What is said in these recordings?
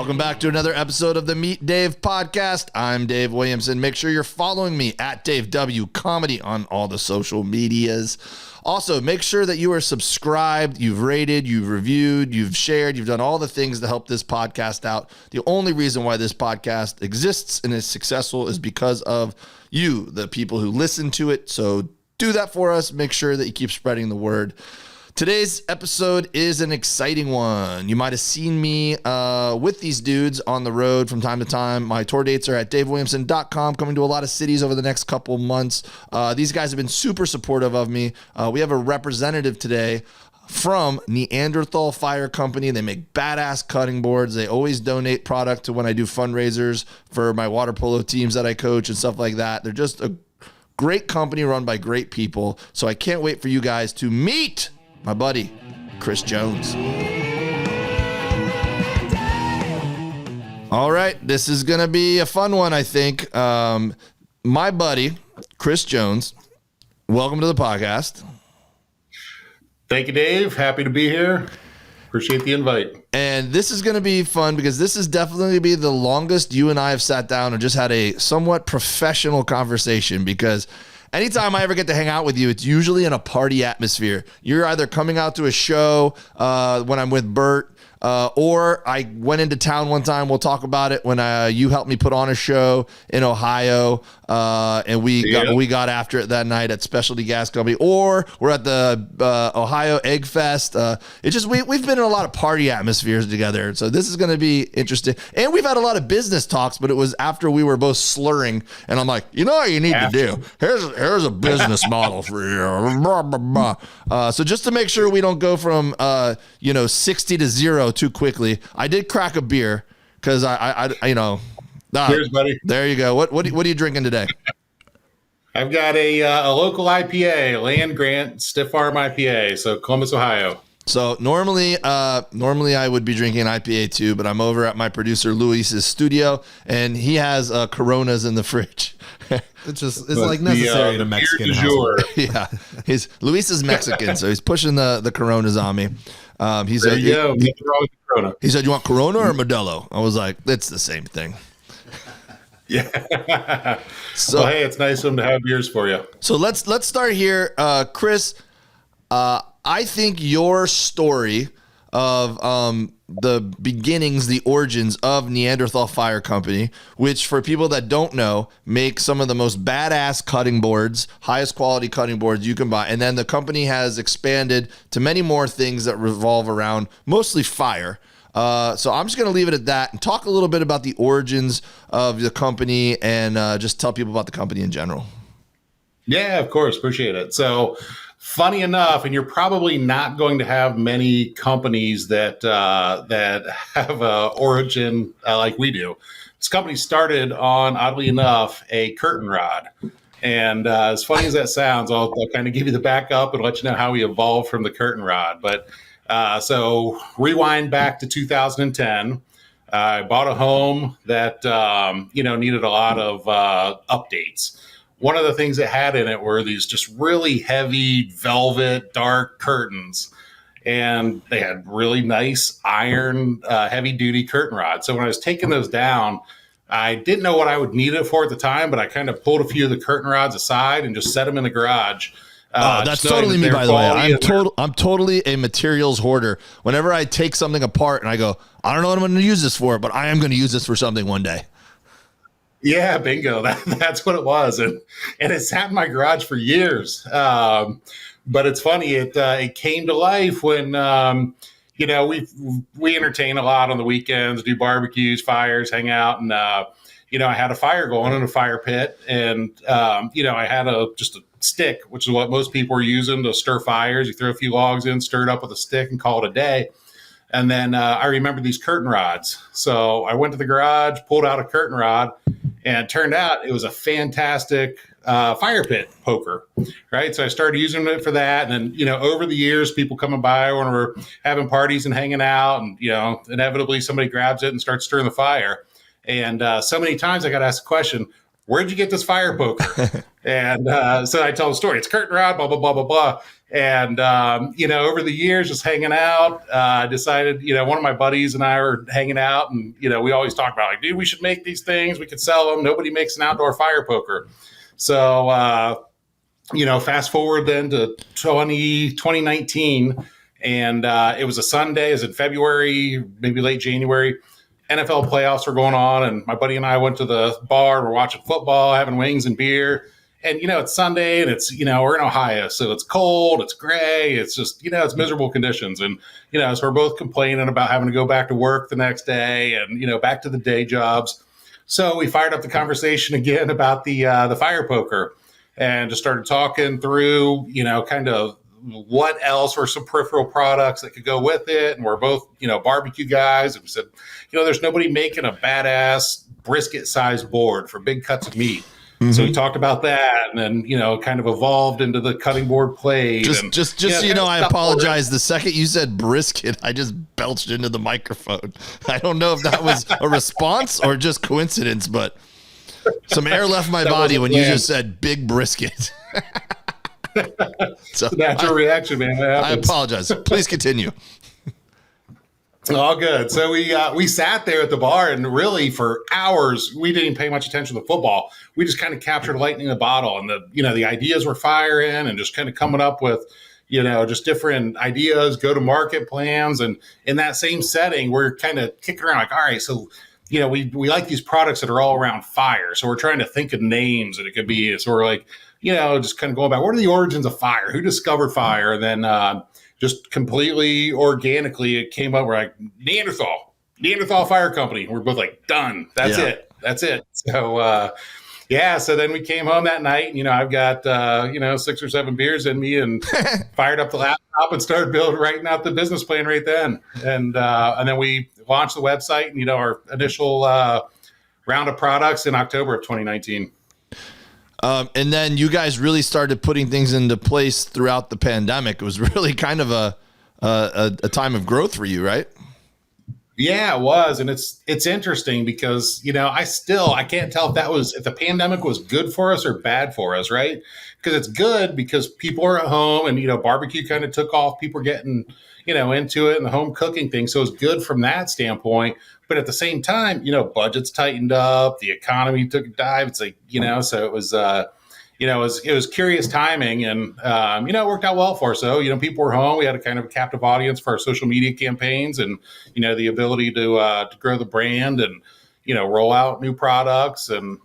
Welcome back to another episode of the Meet Dave podcast. I'm Dave Williamson. Make sure you're following me at Dave W Comedy on all the social medias. Also, make sure that you are subscribed, you've rated, you've reviewed, you've shared, you've done all the things to help this podcast out. The only reason why this podcast exists and is successful is because of you, the people who listen to it. So do that for us. Make sure that you keep spreading the word. Today's episode is an exciting one. You might have seen me with these dudes on the road from time to time. My tour dates are at davewilliamson.com, coming to a lot of cities over the next couple months. These guys have been super supportive of me. We have a representative today from Neanderthal Fire Company. They make badass cutting boards. They always donate product to when I do fundraisers for my water polo teams that I coach and stuff like that. They're just a great company run by great people. So I can't wait for you guys to meet my buddy, Chris Jones. All right, this is going to be a fun one, I think. My buddy, Chris Jones, welcome to the podcast. Thank you, Dave. Happy to be here. Appreciate the invite. And this is going to be fun because this is definitely going to be the longest you and I have sat down and just had a somewhat professional conversation, because anytime I ever get to hang out with you, it's usually in a party atmosphere. You're either coming out to a show when I'm with Bert, or I went into town one time. We'll talk about it when you helped me put on a show in Ohio, and we got after it that night at Specialty Gas Company. Or we're at the Ohio Egg Fest. It's just we've been in a lot of party atmospheres together, so this is going to be interesting. And we've had a lot of business talks, but it was after we were both slurring, and I'm like, you know what you need to do? Here's a business model for you. Blah, blah, blah. So just to make sure we don't go from 60 to 0 too quickly, I did crack a beer because I Cheers, buddy. There you go. What are you drinking today? I've got a local IPA, Land Grant Stiff Arm IPA, so Columbus, Ohio. So normally I would be drinking an IPA too, but I'm over at my producer Luis's studio, and he has Coronas in the fridge. It's like necessary in a Mexican household. Yeah, Luis is Mexican, so he's pushing the Coronas on me. He said, "Nothing wrong with Corona." He said, "You want Corona or Modelo?" I was like, "It's the same thing." Yeah. So hey, it's nice of them to have beers for you. So let's start here, Chris. I think your story of the beginnings, the origins of Neanderthal Fire Company, which for people that don't know, make some of the most badass cutting boards, highest quality cutting boards you can buy. And then the company has expanded to many more things that revolve around mostly fire. So I'm just going to leave it at that and talk a little bit about the origins of the company and just tell people about the company in general. Yeah, of course. Appreciate it. So funny enough, and you're probably not going to have many companies that have an origin like we do. This company started on, oddly enough, a curtain rod. And as funny as that sounds, I'll kind of give you the backup and let you know how we evolved from the curtain rod. But so rewind back to 2010. I bought a home that needed a lot of updates. One of the things it had in it were these just really heavy velvet dark curtains, and they had really nice iron heavy duty curtain rods. So when I was taking those down, I didn't know what I would need it for at the time, but I kind of pulled a few of the curtain rods aside and just set them in the garage. That's totally me, by the way. I'm totally a materials hoarder. Whenever I take something apart and I go, I don't know what I'm going to use this for, but I am going to use this for something one day. Yeah, bingo. That's what it was. And it sat in my garage for years. But it's funny. It came to life when, we entertain a lot on the weekends, do barbecues, fires, hang out. And, I had a fire going in a fire pit. And, I had just a stick, which is what most people are using to stir fires. You throw a few logs in, stir it up with a stick and call it a day. And then I remember these curtain rods. So I went to the garage, pulled out a curtain rod, and it turned out it was a fantastic fire pit poker, right? So I started using it for that. And then, over the years, people coming by when we're having parties and hanging out, and, inevitably somebody grabs it and starts stirring the fire. And so many times I got asked the question, where'd you get this fire poker? And so I tell the story. It's curtain rod, blah, blah, blah, blah, blah. And, over the years, just hanging out, decided, one of my buddies and I were hanging out, and, we always talk about, like, dude, we should make these things. We could sell them. Nobody makes an outdoor fire poker. So, fast forward then to 2019, and it was a Sunday. It was in February, maybe late January. NFL playoffs were going on, and my buddy and I went to the bar. We're watching football, having wings and beer. And, it's Sunday, and it's, we're in Ohio, so it's cold, it's gray, it's just, it's miserable conditions. And, so we're both complaining about having to go back to work the next day and, back to the day jobs. So we fired up the conversation again about the fire poker and just started talking through, kind of what else were some peripheral products that could go with it. And we're both, barbecue guys. And we said, there's nobody making a badass brisket sized board for big cuts of meat. Mm-hmm. So we talked about that, and then, kind of evolved into the cutting board plate. Just I apologize. Forward. The second you said brisket, I just belched into the microphone. I don't know if that was a response or just coincidence, but some air left my body when you just said big brisket. So natural reaction, man. I apologize. Please continue. All good. So we sat there at the bar, and really for hours we didn't pay much attention to the football. We just kind of captured lightning in the bottle, and the ideas were firing, and just kind of coming up with just different ideas, go to market plans. And in that same setting, we're kind of kicking around like, all right, so we like these products that are all around fire. So we're trying to think of names that it could be. So we're like, just kind of going about what are the origins of fire? Who discovered fire? And then just completely organically, it came up. We're like, Neanderthal Fire Company. We're both like, done. That's it. So, so then we came home that night, and, I've got, 6 or 7 beers in me, and fired up the laptop and started writing out the business plan right then. And then we launched the website and, our initial round of products in October of 2019. And then you guys really started putting things into place throughout the pandemic. It was really kind of a time of growth for you, right? Yeah, it was. And it's interesting because, I can't tell if the pandemic was good for us or bad for us, right? Because it's good because people are at home and, barbecue kind of took off. People are getting, into it and the home cooking thing. So it's good from that standpoint. But at the same time, budgets tightened up, the economy took a dive. It's like, so it was, it was curious timing, and, it worked out well for us. So, people were home. We had a kind of a captive audience for our social media campaigns, and, the ability to grow the brand and, roll out new products. And,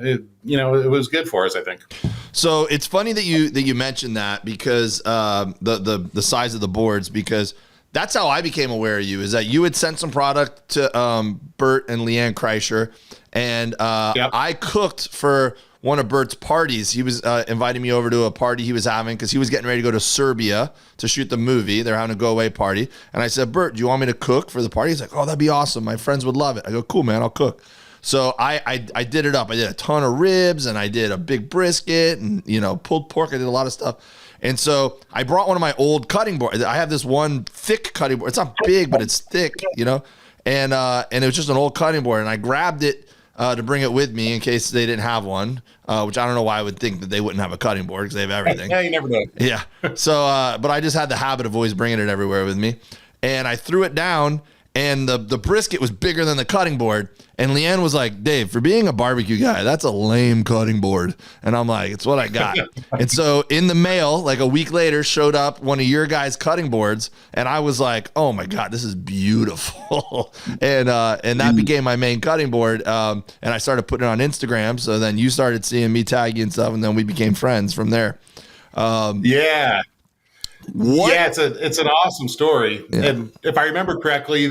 it was good for us, I think. So it's funny that you mentioned that, because the size of the boards, because that's how I became aware of you, is that you had sent some product to Bert and Leanne Kreischer, and I cooked for one of Bert's parties. He was inviting me over to a party he was having because he was getting ready to go to Serbia to shoot the movie. They're having a go-away party. And I said, Bert, do you want me to cook for the party? He's like, oh, that'd be awesome. My friends would love it. I go, cool, man, I'll cook. So I did it up. I did a ton of ribs, and I did a big brisket, and, pulled pork. I did a lot of stuff. And so I brought one of my old cutting boards. I have this one thick cutting board. It's not big, but it's thick, and it was just an old cutting board. And I grabbed it to bring it with me in case they didn't have one, which I don't know why I would think that they wouldn't have a cutting board, because they have everything. Yeah, you never know. Yeah. So, but I just had the habit of always bringing it everywhere with me. And I threw it down, and the brisket was bigger than the cutting board. And Leanne was like, Dave, for being a barbecue guy, that's a lame cutting board. And I'm like, it's what I got. And so in the mail, like a week later, showed up one of your guys' cutting boards. And I was like, oh my God, this is beautiful. and that became my main cutting board. And I started putting it on Instagram. So then you started seeing me tag you and stuff. And then we became friends from there. Yeah. What? Yeah, it's an awesome story. Yeah. And if I remember correctly,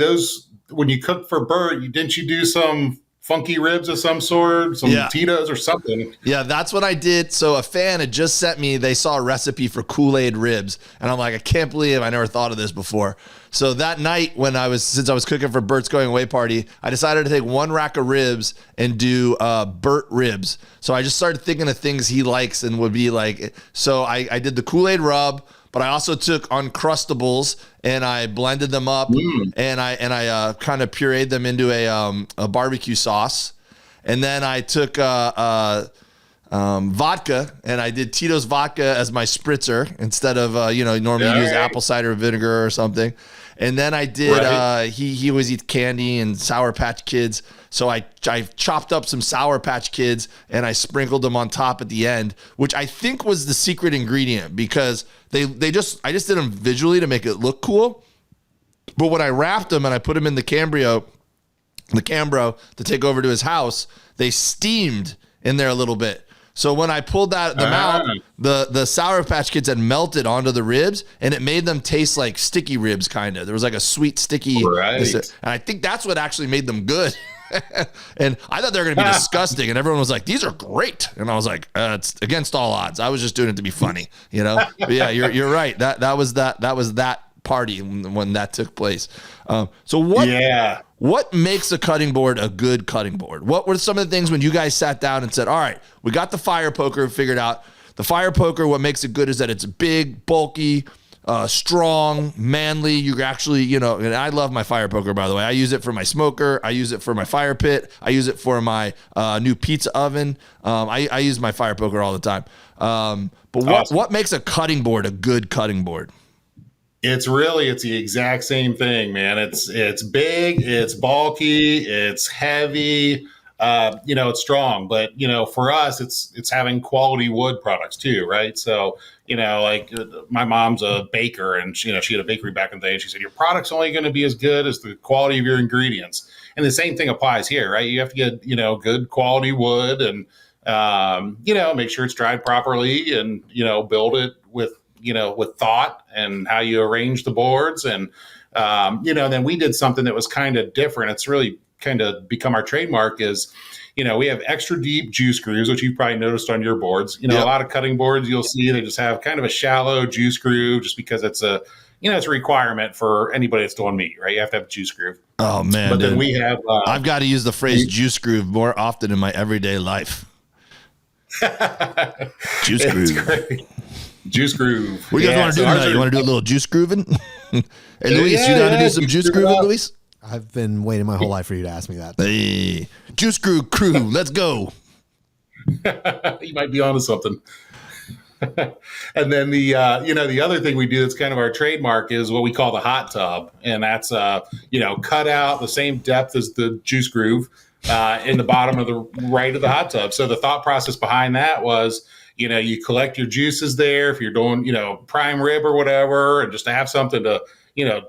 when you cooked for Bert, didn't you do some funky ribs of some sort, some Tito's or something? Yeah, that's what I did. So a fan had just sent me, they saw a recipe for Kool-Aid ribs. And I'm like, I can't believe I never thought of this before. So that night since I was cooking for Bert's going away party, I decided to take one rack of ribs and do Bert ribs. So I just started thinking of things he likes and would be like, so I did the Kool-Aid rub, but I also took Uncrustables and I blended them up and I kind of pureed them into a barbecue sauce. And then I took vodka, and I did Tito's vodka as my spritzer instead of normally use apple cider vinegar or something. And then I did he always eats candy and Sour Patch Kids, so I chopped up some Sour Patch Kids and I sprinkled them on top at the end, which I think was the secret ingredient, because I just did them visually to make it look cool. But when I wrapped them and I put them in the Cambro to take over to his house, they steamed in there a little bit. So when I pulled them out, the Sour Patch Kids had melted onto the ribs, and it made them taste like sticky ribs, kind of. There was like a sweet, sticky. Right. And I think that's what actually made them good. And I thought they were going to be disgusting, and everyone was like, "These are great," and I was like, "It's against all odds." I was just doing it to be funny, But yeah, you're right. That was that party when that took place. So what makes a cutting board a good cutting board? What were some of the things when you guys sat down and said, all right, we got the fire poker figured out. The fire poker, what makes it good is that it's big, bulky, strong, manly. You actually, and I love my fire poker, by the way. I use it for my smoker. I use it for my fire pit. I use it for my new pizza oven. I use my fire poker all the time. But what makes a cutting board a good cutting board? It's the exact same thing, man. It's big, it's bulky, it's heavy, it's strong, but for us, it's having quality wood products too, right? So, like my mom's a baker, and she had a bakery back in the day, and she said, your product's only going to be as good as the quality of your ingredients. And the same thing applies here, right? You have to get, good quality wood and, make sure it's dried properly, and, build it with thought and how you arrange the boards. And, then we did something that was kind of different. It's really kind of become our trademark is, we have extra deep juice grooves, which you've probably noticed on your boards. A lot of cutting boards you'll see, they just have kind of a shallow juice groove just because it's it's a requirement for anybody that's doing meat, right? You have to have a juice groove. Oh man. But then we have, I've got to use the phrase juice groove more often in my everyday life. Juice groove. Juice groove. What do you guys want to do tonight? You want to do a little juice grooving? Hey, Luis, you know how to do some juice grooving, Luis? I've been waiting my whole life for you to ask me that. Hey, juice groove crew, let's go. You might be onto something. And then the other thing we do that's kind of our trademark is what we call the hot tub, and that's cut out the same depth as the juice groove in the bottom of the right of the hot tub. So the thought process behind that was, you collect your juices there if you're doing, prime rib or whatever, and just to have something to,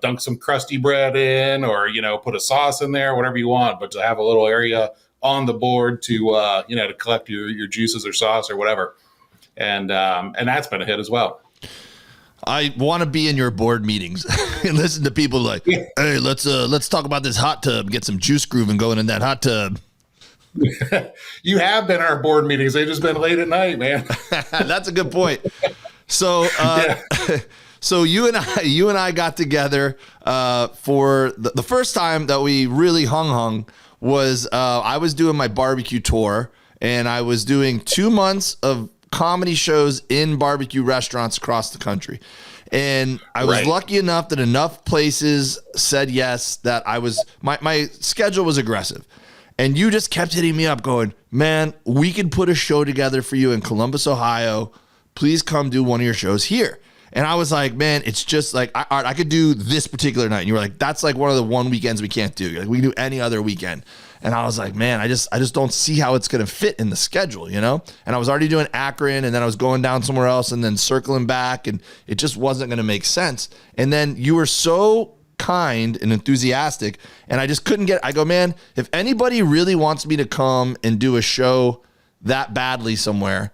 dunk some crusty bread in, or, put a sauce in there, whatever you want, but to have a little area on the board to, to collect your juices or sauce or whatever. And that's been a hit as well. I want to be in your board meetings and listen to people like, hey, let's talk about this hot tub, get some juice grooving going in that hot tub. You have been our board meetings. They've just been late at night, man. That's a good point. So, so you and I got together for the first time that we really hung was I was doing my barbecue tour, and I was doing 2 months of comedy shows in barbecue restaurants across the country. And I was lucky enough that enough places said yes that my schedule was aggressive. And you just kept hitting me up going, man, we could put a show together for you in Columbus, Ohio. Please come do one of your shows here. And I was like, man, it's just like, I could do this particular night. And you were like, that's like one of the one weekends we can't do. Like, we can do any other weekend. And I was like, man, I just don't see how it's going to fit in the schedule, And I was already doing Akron, and then I was going down somewhere else and then circling back, and it just wasn't going to make sense. And then you were so kind and enthusiastic, and I just couldn't I go, man, if anybody really wants me to come and do a show that badly somewhere,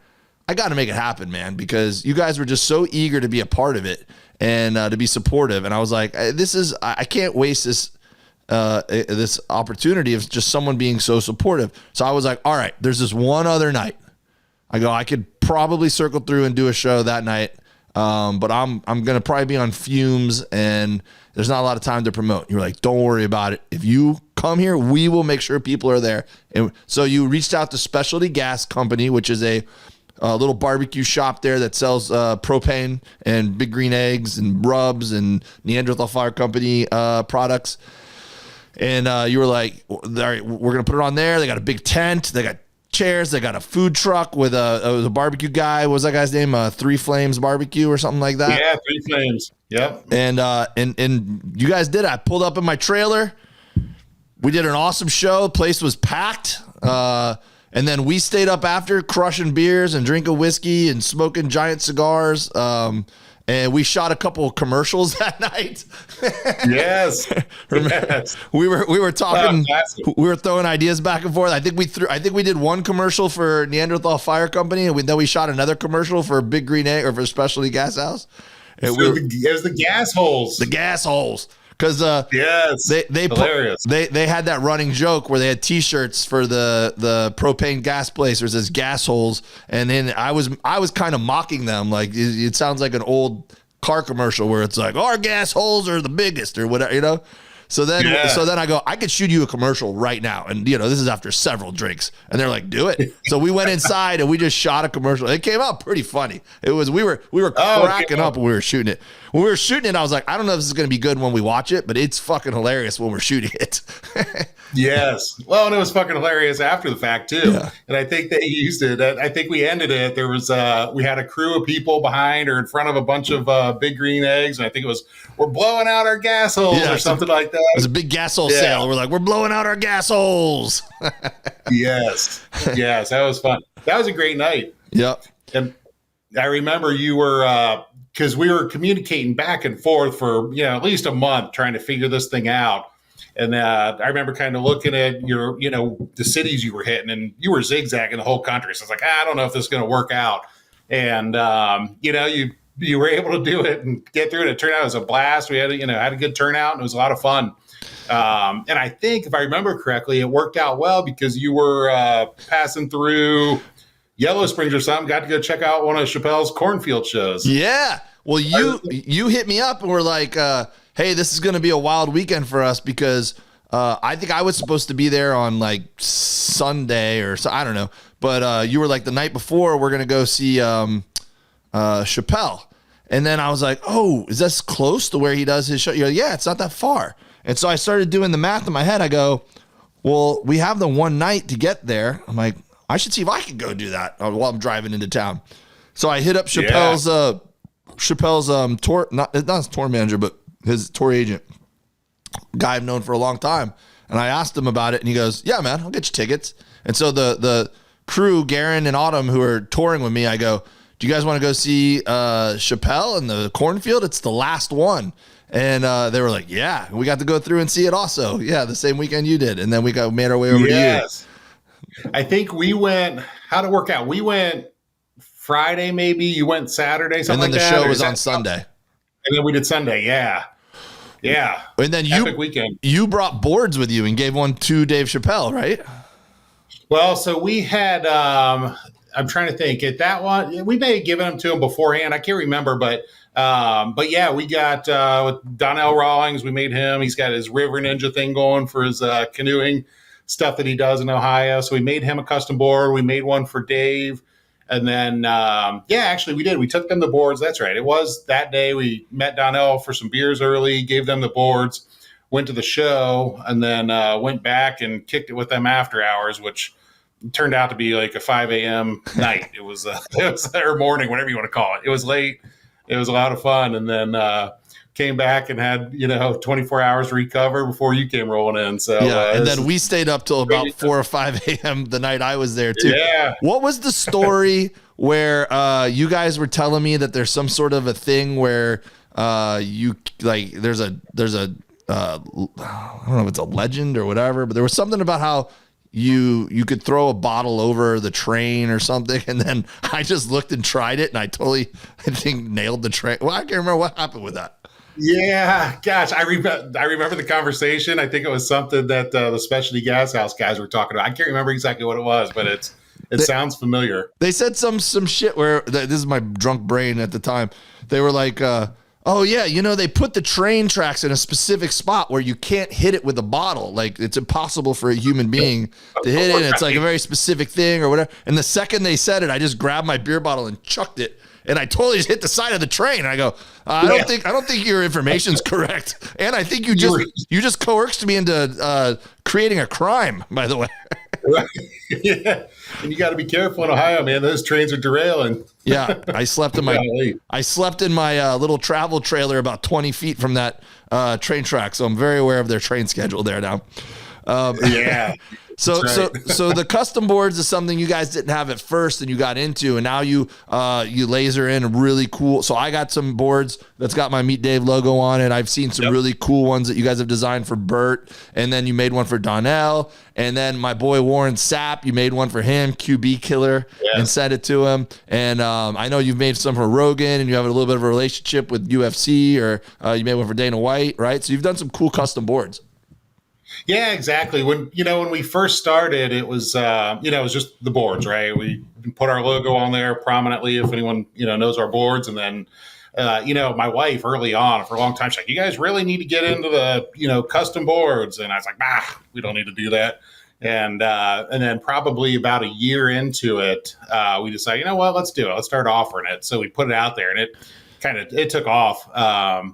I got to make it happen, man, because you guys were just so eager to be a part of it and to be supportive. And I was like, I can't waste this opportunity of just someone being so supportive. So I was like, all right, there's this one other night. I go, I could probably circle through and do a show that night. But I'm going to probably be on fumes, and there's not a lot of time to promote. You're like, don't worry about it. If you come here, we will make sure people are there. And so you reached out to Specialty Gas Company, which is a little barbecue shop there that sells propane and Big Green Eggs and rubs and Neanderthal Fire Company products. And you were like, all right, we're going to put it on there. They got a big tent. They got chairs. They got a food truck with a barbecue guy. What was that guy's name? Three Flames Barbecue or something like that. Yeah, Three Flames. Yep. And you guys did. I pulled up in my trailer. We did an awesome show. The place was packed. And then we stayed up after crushing beers and drinking whiskey and smoking giant cigars. And we shot a couple of commercials that night. Yes. Yes. We were talking. We were throwing ideas back and forth. I think we did one commercial for Neanderthal Fire Company, and then we shot another commercial for Big Green Egg or for Specialty Gas House. It was the gas holes. The gas holes. Because yes, they had that running joke where they had T-shirts for the propane gas place. There's this gas holes, and then I was kind of mocking them, like it sounds like an old car commercial where it's like our gas holes are the biggest or whatever, you know. So then I go, I could shoot you a commercial right now, and you know this is after several drinks, and they're like, do it. So we went inside and we just shot a commercial. It came out pretty funny. It was we were cracking up when we were shooting it. When we were shooting it, I was like, I don't know if this is going to be good when we watch it, but it's fucking hilarious when we're shooting it. Yes. Well, and it was fucking hilarious after the fact too. Yeah. And I think they used it. I think we ended it. There was we had a crew of people behind or in front of a bunch of Big Green Eggs, and I think it was we're blowing out our gas holes or something like that. It was a big gas hole sale. We're like, we're blowing out our gas holes. Yes, that was fun. That was a great night. Yep. And I remember you were because we were communicating back and forth for at least a month trying to figure this thing out. And I remember kind of looking at your, the cities you were hitting, and you were zigzagging the whole country. So I was like, I don't know if this is going to work out. And you were able to do it and get through it. It turned out it was a blast. We had a good turnout, and it was a lot of fun. And I think if I remember correctly, it worked out well because you were passing through Yellow Springs or something. Got to go check out one of Chappelle's cornfield shows. Yeah. Well, you hit me up and were like, hey, this is going to be a wild weekend for us because I think I was supposed to be there on like Sunday or so. I don't know. But you were like the night before, we're going to go see Chappelle. And then I was like, oh, is this close to where he does his show? You're like, yeah, it's not that far. And so I started doing the math in my head. I go, well, we have the one night to get there. I'm like, I should see if I can go do that while I'm driving into town. So I hit up Chappelle's tour, not his tour manager, but his tour agent, guy I've known for a long time. And I asked him about it, and he goes, yeah, man, I'll get you tickets. And so the crew, Garen and Autumn, who are touring with me, I go, do you guys want to go see Chappelle in the cornfield? It's the last one. And they were like, yeah. We got to go through and see it also. Yeah, the same weekend you did. And then we made our way over to you. I think we went, how'd it work out? We went Friday maybe. You went Saturday, something like that. And then the show was on Sunday. And then we did Sunday, yeah. Yeah. And then Epic weekend. You brought boards with you and gave one to Dave Chappelle, right? Well, so we had, I'm trying to think. At that one, we may have given them to him beforehand. I can't remember, but yeah, we got with Donnell Rawlings. We made him. He's got his River Ninja thing going for his canoeing stuff that he does in Ohio. So we made him a custom board. We made one for Dave. And then, actually we did. We took them the boards. That's right. It was that day. We met Donnell for some beers early, gave them the boards, went to the show, and then went back and kicked it with them after hours, which turned out to be like a 5 a.m. night. It was their morning, whatever you want to call it. It was late. It was a lot of fun. And then came back and had 24 hours to recover before you came rolling in. So and then we stayed up till about 4 or 5 a.m. the night I was there too. Yeah. What was the story where you guys were telling me that there's some sort of a thing where you like there's a I don't know if it's a legend or whatever, but there was something about how you could throw a bottle over the train or something, and then I just looked and tried it, and I think nailed the train. Well, I can't remember what happened with that. Yeah, gosh, I remember the conversation. I think it was something that the Specialty Gas House guys were talking about. I can't remember exactly what it was, but it sounds familiar. They said some shit where this is my drunk brain at the time. They were like, oh yeah, they put the train tracks in a specific spot where you can't hit it with a bottle. Like it's impossible for a human being to hit it. And it's like a very specific thing or whatever. And the second they said it, I just grabbed my beer bottle and chucked it. And I totally just hit the side of the train. And I go, I don't think your information's correct. And I think you just coerced me into creating a crime, by the way. Right. Yeah. And you got to be careful in Ohio, man. Those trains are derailing. Yeah. I slept in my little travel trailer about 20 feet from that train track. So I'm very aware of their train schedule there now. Yeah. So the custom boards is something you guys didn't have at first and you got into, and now you laser in a really cool. So I got some boards that's got my Meet Dave logo on it. I've seen some really cool ones that you guys have designed for Bert, and then you made one for Donnell, and then my boy Warren Sapp, you made one for him, QB Killer, and sent it to him. And I know you've made some for Rogan, and you have a little bit of a relationship with UFC, or you made one for Dana White, right? So you've done some cool custom boards. Yeah, exactly. When we first started, it was it was just the boards, right? We put our logo on there prominently if anyone knows our boards, and then my wife early on for a long time, she's like, "You guys really need to get into the custom boards," and I was like, we don't need to do that. And then probably about a year into it, we decided, you know what, let's do it. Let's start offering it. So we put it out there, and it took off.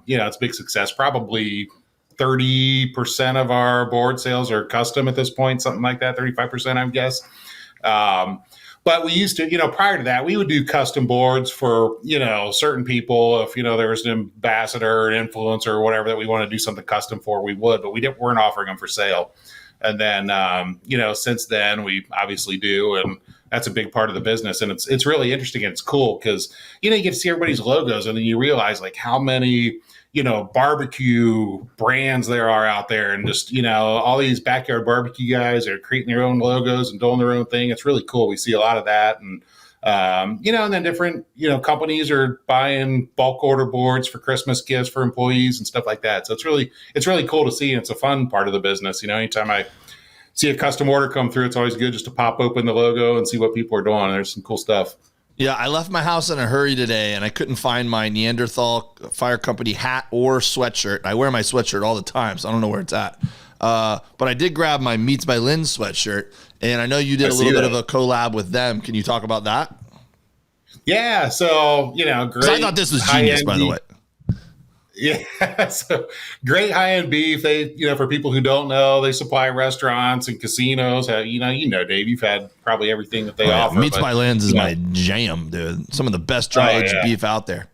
It's a big success. Probably 30% of our board sales are custom at this point, something like that, 35%, I guess. But we used to, prior to that, we would do custom boards for, certain people. If, there was an ambassador, an influencer, or whatever that we want to do something custom for, we would, but weren't offering them for sale. And then, since then, we obviously do. And that's a big part of the business. And it's really interesting and it's cool because, you get to see everybody's logos and then you realize like how many barbecue brands there are out there, and just, all these backyard barbecue guys are creating their own logos and doing their own thing. It's really cool. We see a lot of that. And, and then different, companies are buying bulk order boards for Christmas gifts for employees and stuff like that. So it's really cool to see. And it's a fun part of the business. Anytime I see a custom order come through, it's always good just to pop open the logo and see what people are doing. There's some cool stuff. Yeah, I left my house in a hurry today, and I couldn't find my Neanderthal Fire Company hat or sweatshirt. I wear my sweatshirt all the time, so I don't know where it's at. But I did grab my Meets by Lynn's sweatshirt, and I know you did a little bit of a collab with them. Can you talk about that? Yeah, so, great. I thought this was genius, by the way. Yeah, so great high-end beef. They, for people who don't know, they supply restaurants and casinos. Dave, you've had probably everything that they offer. Meats by Lynn's is my jam, dude. Some of the best dry-aged beef out there.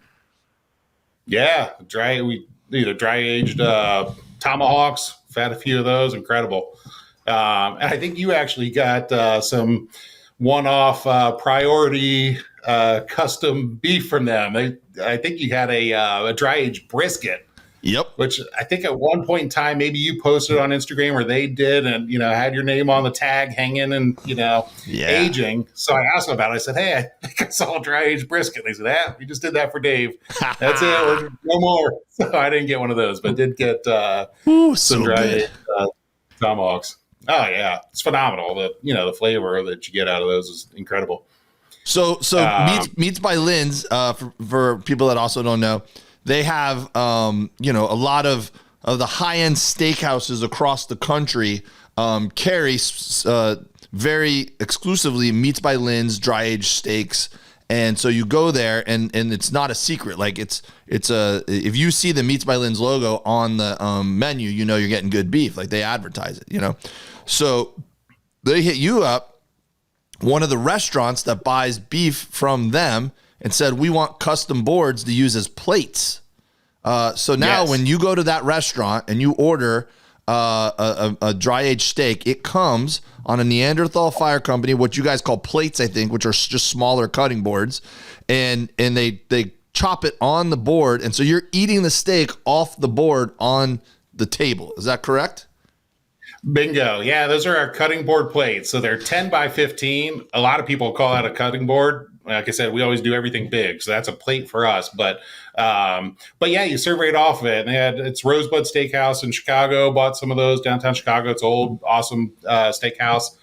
Yeah, dry-aged tomahawks. I've had a few of those. Incredible. And I think you actually got some one-off priority custom beef from them. I think you had a dry-aged brisket. Yep. Which I think at one point in time, maybe you posted on Instagram or they did, and, had your name on the tag hanging and, aging. So I asked them about it. I said, hey, I think I saw a dry-aged brisket. They said, we just did that for Dave. That's it. No more. So I didn't get one of those, but did get some dry-aged tomahawks. Oh, yeah. It's phenomenal. The flavor that you get out of those is incredible. So Meets by Lynn's, for people that also don't know, they have, a lot of the high-end steakhouses across the country carry very exclusively Meets by Lynn's dry-aged steaks. And so you go there and it's not a secret. Like if you see the Meets by Lynn's logo on the menu, you're getting good beef. Like they advertise it, So they hit you up, one of the restaurants that buys beef from them, and said, we want custom boards to use as plates. So now when you go to that restaurant and you order a dry-aged steak, it comes on a Neanderthal Fire Company, what you guys call plates, I think, which are just smaller cutting boards. And they chop it on the board. And so you're eating the steak off the board on the table. Is that correct? Bingo. Yeah, those are our cutting board plates. So they're 10 by 15. A lot of people call that a cutting board. Like I said, we always do everything big. So that's a plate for us. But yeah, you serve right off of it. And it's Rosebud Steakhouse in Chicago. Bought some of those downtown Chicago. It's old, awesome steakhouse.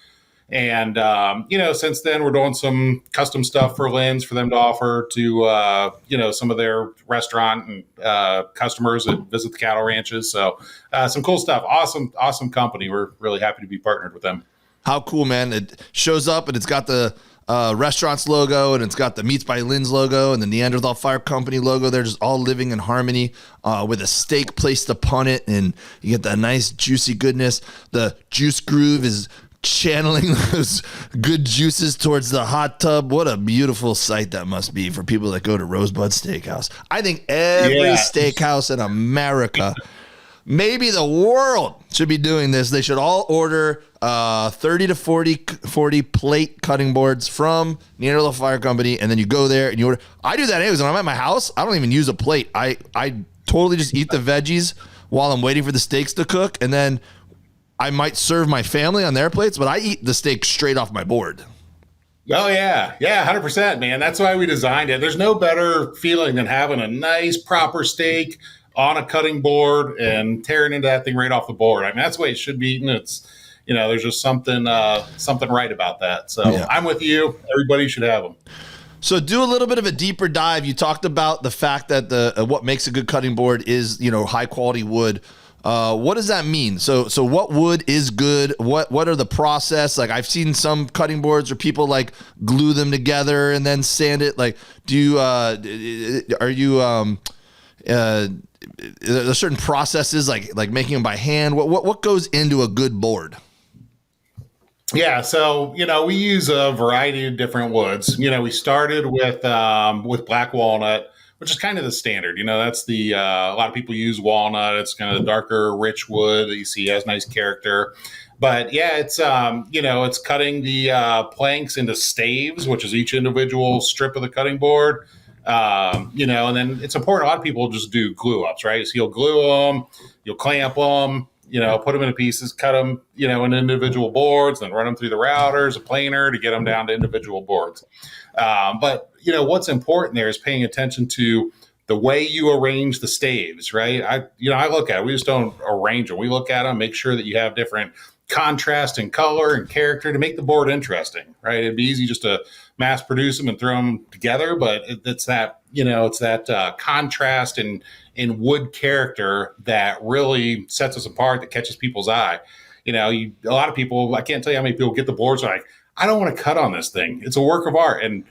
And, since then we're doing some custom stuff for Lynn's for them to offer to, some of their restaurant and customers that visit the cattle ranches. So some cool stuff. Awesome company. We're really happy to be partnered with them. How cool, man. It shows up and it's got the restaurant's logo, and it's got the Meats by Lynn's logo and the Neanderthal Fire Company logo. They're just all living in harmony with a steak placed upon it, and you get that nice juicy goodness. The juice groove is channeling those good juices towards the hot tub. What a beautiful sight that must be for people that go to Rosebud Steakhouse. I think every steakhouse in America, maybe the world, should be doing this. They should all order 30 to 40 plate cutting boards from Neanderthal Fire Company, and then you go there and you order. I do that anyways. When I'm at my house, I don't even use a plate. I totally just eat the veggies while I'm waiting for the steaks to cook, and then I might serve my family on their plates, but I eat the steak straight off my board. Oh, yeah. Yeah, 100%, man. That's why we designed it. There's no better feeling than having a nice, proper steak on a cutting board and tearing into that thing right off the board. I mean, that's the way it should be eaten. It's, there's just something right about that. So I'm with you. Everybody should have them. So do a little bit of a deeper dive. You talked about the fact that what makes a good cutting board is, high quality wood. What does that mean? So what wood is good? What are the process? Like, I've seen some cutting boards where people like glue them together and then sand it. Like, are there certain processes like making them by hand? What goes into a good board? Yeah, so we use a variety of different woods. We started with black walnut, which is kind of the standard. That's a lot of people use walnut. It's kind of the darker, rich wood that you see has nice character. But yeah, it's it's cutting the planks into staves, which is each individual strip of the cutting board. And then it's important. A lot of people just do glue ups, right? So you'll glue them, you'll clamp them, put them into pieces, cut them, in individual boards, then run them through the routers, a planer to get them down to individual boards. But what's important there is paying attention to the way you arrange the staves, right? I look at it. We just don't arrange them. We look at them, make sure that you have different contrast and color and character to make the board interesting, right? It'd be easy just to mass produce them and throw them together, but it's that contrast and wood character that really sets us apart, that catches people's eye. A lot of people, I can't tell you how many people get the boards like, I don't want to cut on this thing. It's a work of art. And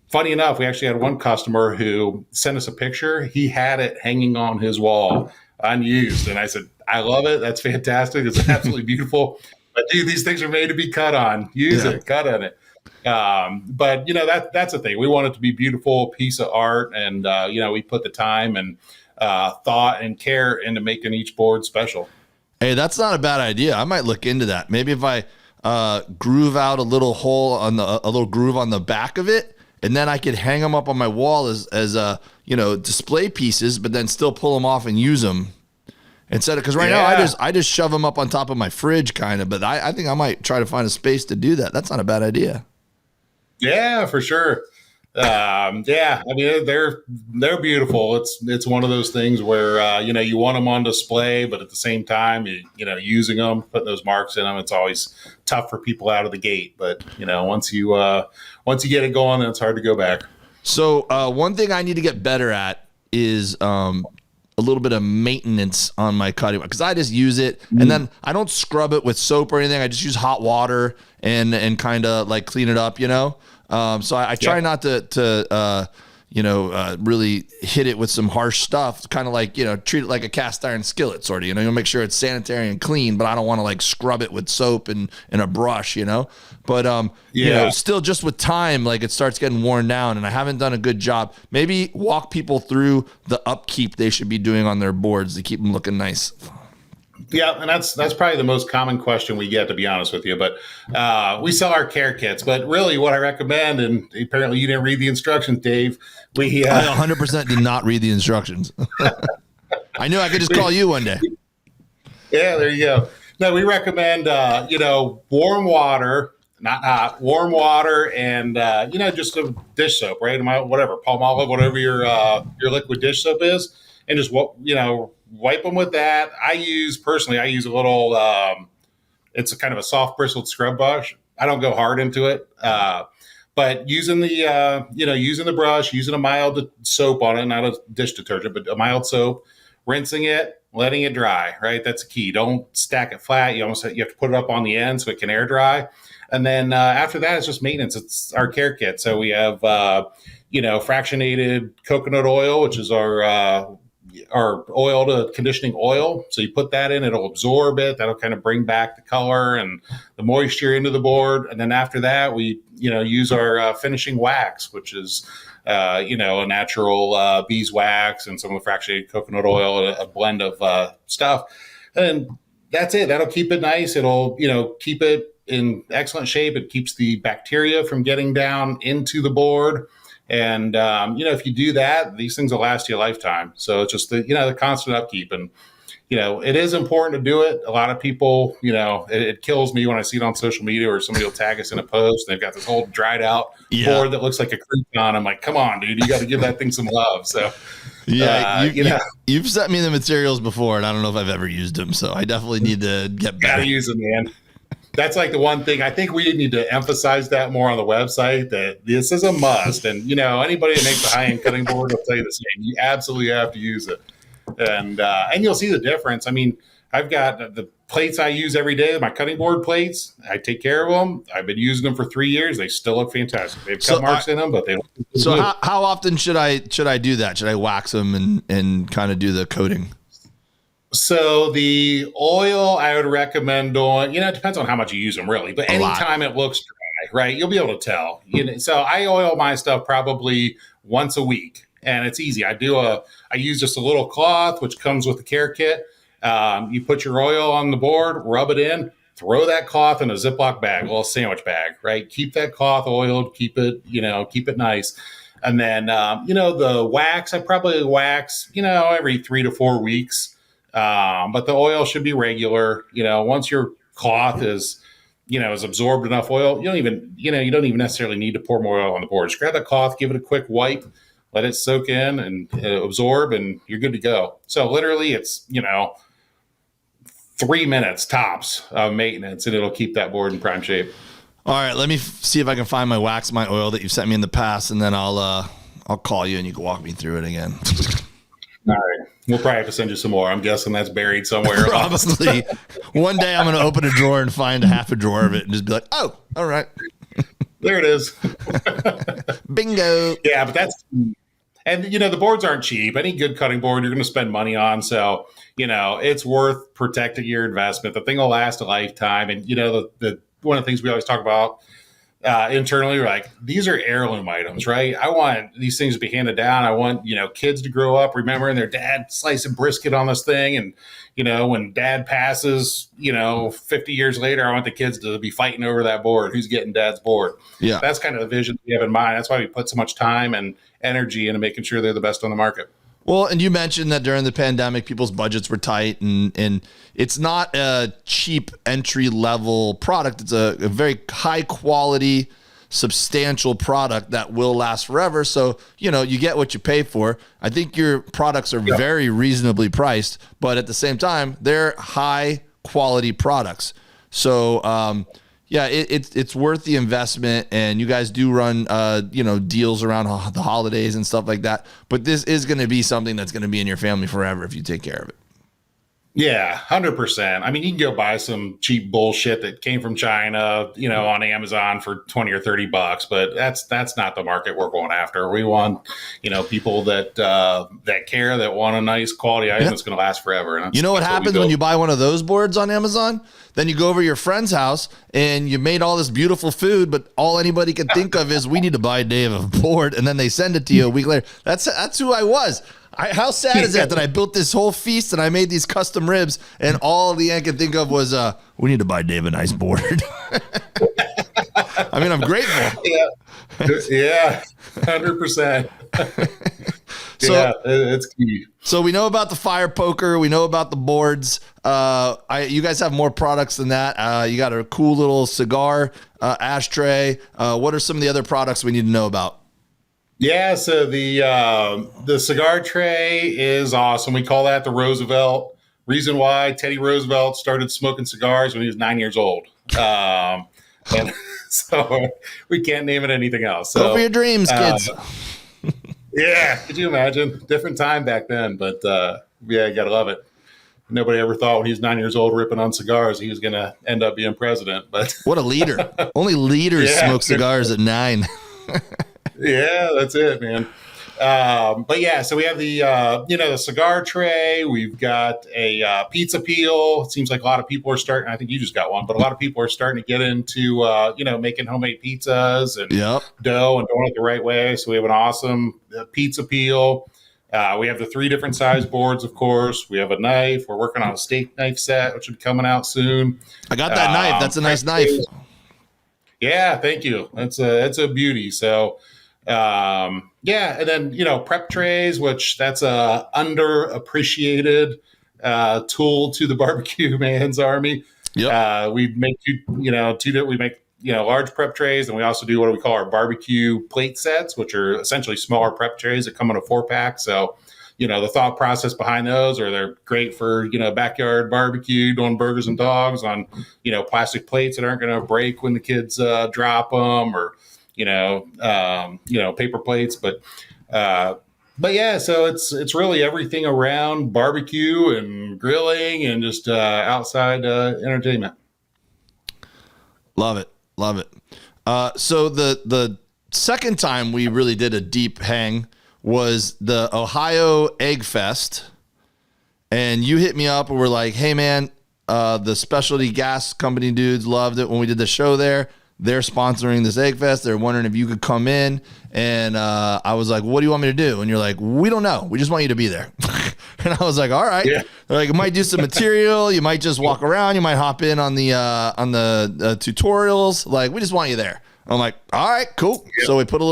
funny enough, we actually had one customer who sent us a picture. He had it hanging on his wall unused. And I said, I love it. That's fantastic. It's absolutely beautiful. But dude, these things are made to be cut on. Use it, cut on it. But that's the thing. We want it to be a beautiful piece of art. And, we put the time and thought and care into making each board special. Hey, that's not a bad idea. I might look into that. Maybe if I groove out a little hole on a little groove on the back of it, and then I could hang them up on my wall as display pieces, but then still pull them off and use them instead of, because right now I just shove them up on top of my fridge kind of. But I think I might try to find a space to do that. That's not a bad idea. Yeah, for sure. I mean, they're beautiful. It's one of those things where you want them on display, but at the same time, using them, putting those marks in them, it's always tough for people out of the gate. But once you get it going, then it's hard to go back. So one thing I need to get better at is a little bit of maintenance on my cutting, because I just use it and then I don't scrub it with soap or anything. I just use hot water and kind of like clean it up, So I try not to really hit it with some harsh stuff, kind of like, treat it like a cast iron skillet sort of, you'll make sure it's sanitary and clean, but I don't want to like scrub it with soap and a brush, but, still just with time, like it starts getting worn down and I haven't done a good job. Maybe walk people through the upkeep they should be doing on their boards to keep them looking nice. Yeah, and that's probably the most common question we get, to be honest with you. But we sell our care kits. But really, what I recommend, and apparently you didn't read the instructions, Dave. I 100% did not read the instructions. I knew I could just call you one day. Yeah, there you go. No, we recommend warm water, not hot, warm water, and just a dish soap, right? Whatever, Palmolive, whatever your liquid dish soap is, and just wipe them with that. I use a little, it's a kind of a soft bristled scrub brush. I don't go hard into it. But using the brush, using a mild soap on it, not a dish detergent, but a mild soap, rinsing it, letting it dry, right? That's key. Don't stack it flat. You have to put it up on the end so it can air dry. And then after that, it's just maintenance. It's our care kit. So we have, fractionated coconut oil, which is our oil to conditioning oil. So you put that in, it'll absorb it. That'll kind of bring back the color and the moisture into the board. And then after that, we, use our finishing wax, which is, a natural beeswax and some of the fractionated coconut oil, a blend of stuff. And that's it. That'll keep it nice. It'll, keep it in excellent shape. It keeps the bacteria from getting down into the board. And, if you do that, these things will last you a lifetime. So it's just the constant upkeep. And, it is important to do it. A lot of people, it kills me when I see it on social media or somebody will tag us in a post. And they've got this whole dried out board that looks like a crouton. I'm like, come on, dude, you got to give that thing some love. So, you've sent me the materials before, and I don't know if I've ever used them. So I definitely need to get better. Gotta use them, man. That's like the one thing I think we need to emphasize that more on the website, that this is a must. And, anybody that makes a high-end cutting board will tell you the same. You absolutely have to use it. And you'll see the difference. I mean, I've got the plates I use every day, my cutting board plates. I take care of them. I've been using them for 3 years. They still look fantastic. They've cut marks in them, but they look good. So how often should I do that? Should I wax them and kind of do the coating? So the oil I would recommend doing, it depends on how much you use them really, but anytime it looks dry, right, you'll be able to tell. So I oil my stuff probably once a week, and it's easy. I use just a little cloth, which comes with the care kit. You put your oil on the board, rub it in, throw that cloth in a Ziploc bag, a little sandwich bag, right? Keep that cloth oiled, keep it nice. And then, the wax, I probably wax, every 3 to 4 weeks. But the oil should be regular. Once your cloth is absorbed enough oil, you don't even necessarily need to pour more oil on the board. Just grab that cloth, give it a quick wipe, let it soak in and absorb, and you're good to go. So literally it's, 3 minutes tops of maintenance, and it'll keep that board in prime shape. All right. Let me see if I can find my oil that you've sent me in the past, and then I'll call you and you can walk me through it again. All right. We'll probably have to send you some more. I'm guessing that's buried somewhere. Probably. One day I'm going to open a drawer and find half a drawer of it and just be like, oh, all right. There it is. Bingo. Yeah, but and the boards aren't cheap. Any good cutting board you're going to spend money on. So, it's worth protecting your investment. The thing will last a lifetime. And, the one of the things we always talk about internally, like, these are heirloom items, right? I want these things to be handed down. I want, kids to grow up remembering their dad slicing brisket on this thing. And, when dad passes, 50 years later, I want the kids to be fighting over that board. Who's getting dad's board? Yeah. That's kind of the vision we have in mind. That's why we put so much time and energy into making sure they're the best on the market. Well, and you mentioned that during the pandemic, people's budgets were tight, and it's not a cheap entry level product. It's a very high quality, substantial product that will last forever. So, you get what you pay for. I think your products are very reasonably priced, but at the same time, they're high quality products. So, it's worth the investment, and you guys do run, deals around the holidays and stuff like that. But this is going to be something that's going to be in your family forever if you take care of it. Yeah, 100%. I mean, you can go buy some cheap bullshit that came from China, on Amazon for $20 or $30, but that's not the market we're going after. We want, people that care, that want a nice quality item that's going to last forever. And what happens when you buy one of those boards on Amazon? Then you go over to your friend's house and you made all this beautiful food, but all anybody can think of is, we need to buy Dave a board, and then they send it to you a week later. That's who I was. How sad is that I built this whole feast and I made these custom ribs, and all the end could think of was, we need to buy Dave a nice board. I mean, I'm grateful. Yeah, 100%. It's key. So we know about the fire poker. We know about the boards. You guys have more products than that. You got a cool little cigar ashtray. What are some of the other products we need to know about? Yeah, so the cigar tray is awesome. We call that the Roosevelt. Reason why: Teddy Roosevelt started smoking cigars when he was 9 years old. And so we can't name it anything else. So, go for your dreams, kids. Yeah, could you imagine? Different time back then, but you gotta love it. nobody ever thought when he was 9 years old ripping on cigars he was going to end up being president. But what a leader! Only leaders smoke cigars at 9. Yeah, that's it, man. But yeah, so we have the the cigar tray. We've got a pizza peel. It seems like a lot of people are starting. I think you just got one, but a lot of people are starting to get into making homemade pizzas and dough and doing it the right way. So we have an awesome pizza peel. We have the 3 different size boards, of course. We have a knife. We're working on a steak knife set, which should be coming out soon. I got that knife. That's a nice knife. Yeah, thank you. That's a beauty. So. And then, prep trays, which that's a underappreciated tool to the barbecue man's army. Yep. We make large prep trays, and we also do what we call our barbecue plate sets, which are essentially smaller prep trays that come in a 4-pack. So, the thought process behind those are they're great for, backyard barbecue, doing burgers and dogs on, plastic plates that aren't going to break when the kids drop them, or paper plates, but yeah, so it's really everything around barbecue and grilling and just outside entertainment. Love it. So the second time we really did a deep hang was the Ohio Egg Fest, and you hit me up and were like, hey man, the specialty gas company dudes loved it when we did the show there. They're sponsoring this Egg Fest. They're wondering if you could come in. And I was like, what do you want me to do? And you're like, we don't know. We just want you to be there. And I was like, all right. Yeah. They're like, you might do some material. You might just walk around. You might hop in on the tutorials. Like, we just want you there. I'm like, all right, cool. Yeah. So I put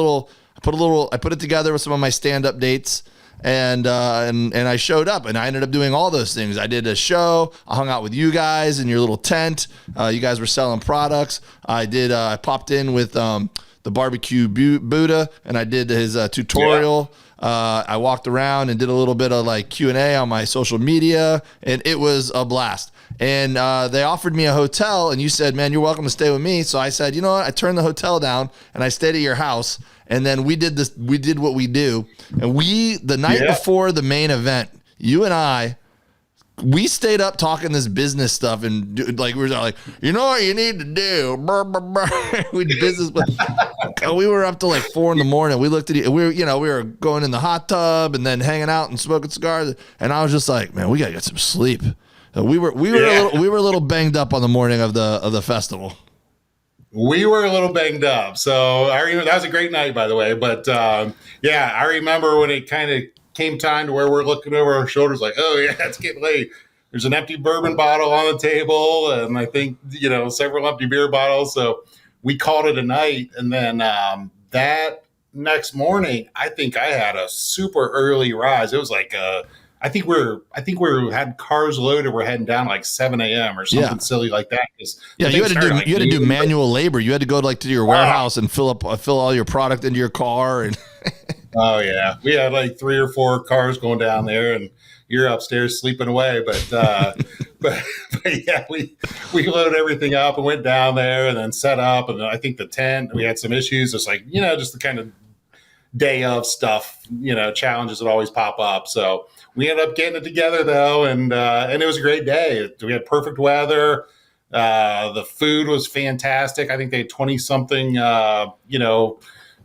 it together with some of my stand-up dates. And I showed up, and I ended up doing all those things. I did a show. I hung out with you guys in your little tent. You guys were selling products. I popped in with the barbecue Buddha, and I did his tutorial. Yeah. I walked around and did a little bit of like Q&A on my social media, and it was a blast. And they offered me a hotel, and you said, man, you're welcome to stay with me. So I said, you know what? I turned the hotel down, and I stayed at your house. And then we did what we do. And the night before the main event, you and we stayed up talking this business stuff, and we were like, you know what you need to do? We did business, but we were up till like 4 a.m. We looked at it. We were going in the hot tub and then hanging out and smoking cigars. And I was just like, man, we gotta get some sleep. We were a little banged up on the morning of the festival. We were a little banged up. So I remember that was a great night, by the way. But I remember when it kind of came time to where we're looking over our shoulders like, oh, yeah, it's getting late. There's an empty bourbon bottle on the table, and I think, several empty beer bottles. So we called it a night. And then that next morning, I think I had a super early rise. It was like I think we had cars loaded. We're heading down like 7 a.m. or something silly like that. Yeah, you had to do manual labor. You had to go to your warehouse and fill all your product into your car. And oh yeah, we had like 3 or 4 cars going down there, and you're upstairs sleeping away. But yeah, we loaded everything up and went down there and then set up. And then I think the tent, we had some issues. Just like just the kind of day of stuff, challenges that always pop up. So we ended up getting it together though, and it was a great day. We had perfect weather. The food was fantastic. I think they had 20-something,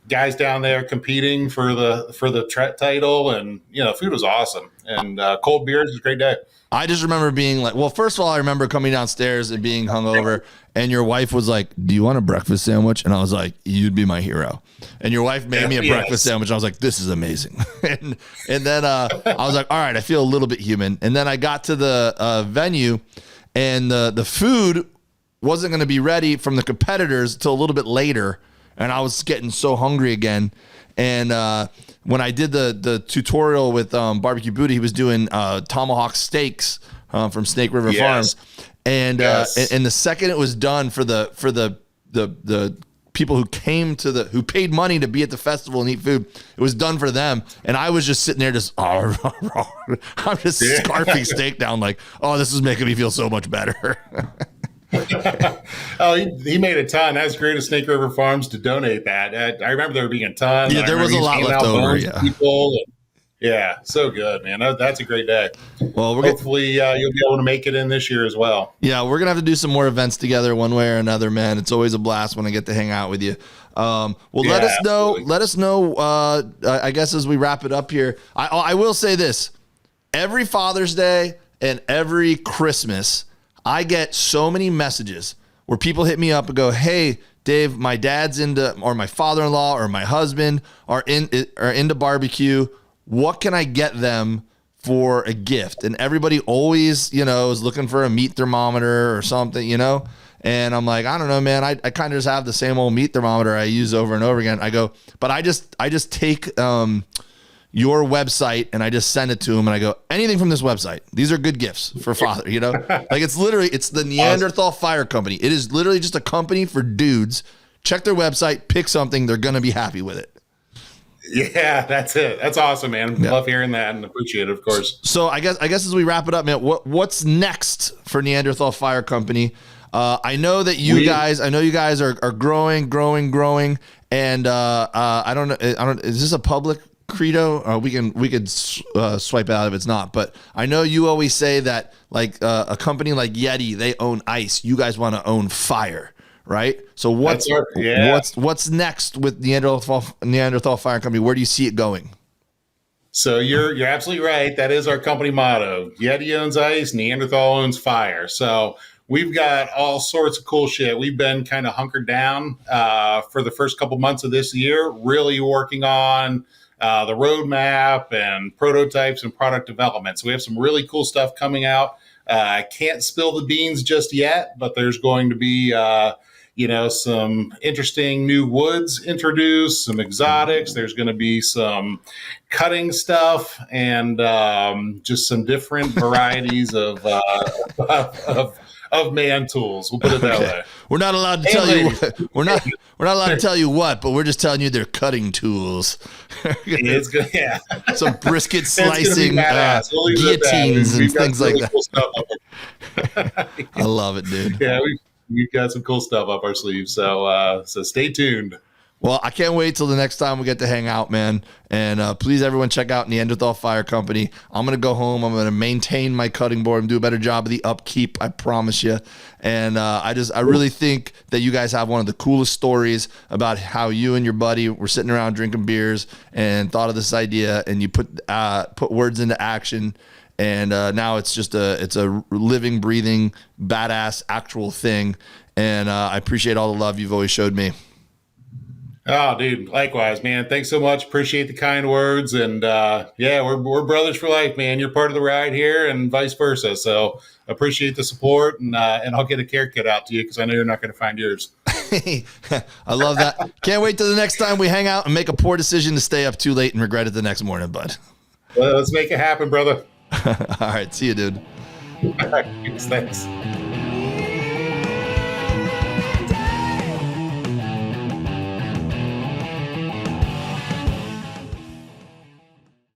guys down there competing for the title, and food was awesome. And cold beers was a great day. I just remember being like, well, first of all, I remember coming downstairs and being hungover, and your wife was like, do you want a breakfast sandwich? And I was like, you'd be my hero. And your wife made me a breakfast sandwich. And I was like, this is amazing. and then I was like, all right, I feel a little bit human. And then I got to the venue, and the food wasn't going to be ready from the competitors until a little bit later. And I was getting so hungry again. And when I did the tutorial with Barbecue Booty, he was doing tomahawk steaks from Snake River Farms. And and the second it was done for the people who who paid money to be at the festival and eat food, it was done for them. And I was just sitting there I'm just scarfing steak down like, oh, this is making me feel so much better. Oh, he made a ton. That's great of Snake River Farms to donate that. I remember there being a ton. Yeah, there was a lot left over. Yeah. Yeah, so good, man. That's a great day. Well, hopefully you'll be able to make it in this year as well. Yeah, we're gonna have to do some more events together, one way or another, man. It's always a blast when I get to hang out with you. Let us know. Absolutely. Let us know. I guess as we wrap it up here, I will say this: every Father's Day and every Christmas, I get so many messages where people hit me up and go, "Hey, Dave, my dad's into, or my father-in-law, or my husband are into barbecue. What can I get them for a gift?" And everybody always, is looking for a meat thermometer or something, And I'm like, I don't know, man. I kind of just have the same old meat thermometer I use over and over again. I go, but I just take your website and I just send it to them and I go, anything from this website. These are good gifts for father, Like it's the Neanderthal Fire Company. It is literally just a company for dudes. Check their website, pick something. They're going to be happy with it. Yeah, that's it. That's awesome, man. Yeah. Love hearing that and appreciate it, of course. So I guess as we wrap it up, man, what's next for Neanderthal Fire Company? I know that you guys are growing, and I don't know. Is this a public credo? We could swipe out if it's not. But I know you always say that like a company like Yeti, they own ice. You guys want to own fire. Right. So what's next with Neanderthal Fire Company? Where do you see it going? So you're absolutely right. That is our company motto. Yeti owns ice, Neanderthal owns fire. So we've got all sorts of cool shit. We've been kind of hunkered down for the first couple months of this year, really working on the roadmap and prototypes and product development. So we have some really cool stuff coming out. I can't spill the beans just yet, but there's going to be some interesting new woods introduced, some exotics. There's going to be some cutting stuff and just some different varieties of man tools. We'll put it that way. We're not allowed to tell you. We're not allowed to tell you what, but we're just telling you they're cutting tools. It's good. Yeah. Some brisket slicing, guillotines, and things like that. Cool I love it, dude. Yeah, we've got some cool stuff up our sleeves, so stay tuned. Well, I can't wait till the next time we get to hang out, man. And please, everyone, check out Neanderthal Fire Company. I'm going to go home. I'm going to maintain my cutting board and do a better job of the upkeep, I promise you. And I really think that you guys have one of the coolest stories about how you and your buddy were sitting around drinking beers and thought of this idea, and you put words into action. And now it's just a living, breathing, badass, actual thing. And I appreciate all the love you've always showed me. Oh, dude, likewise, man. Thanks so much. Appreciate the kind words. And we're brothers for life, man. You're part of the ride here and vice versa. So appreciate the support, and I'll get a care kit out to you because I know you're not going to find yours. I love that. Can't wait till the next time we hang out and make a poor decision to stay up too late and regret it the next morning, bud. Well, let's make it happen, brother. All right. See you, dude. All right, thanks.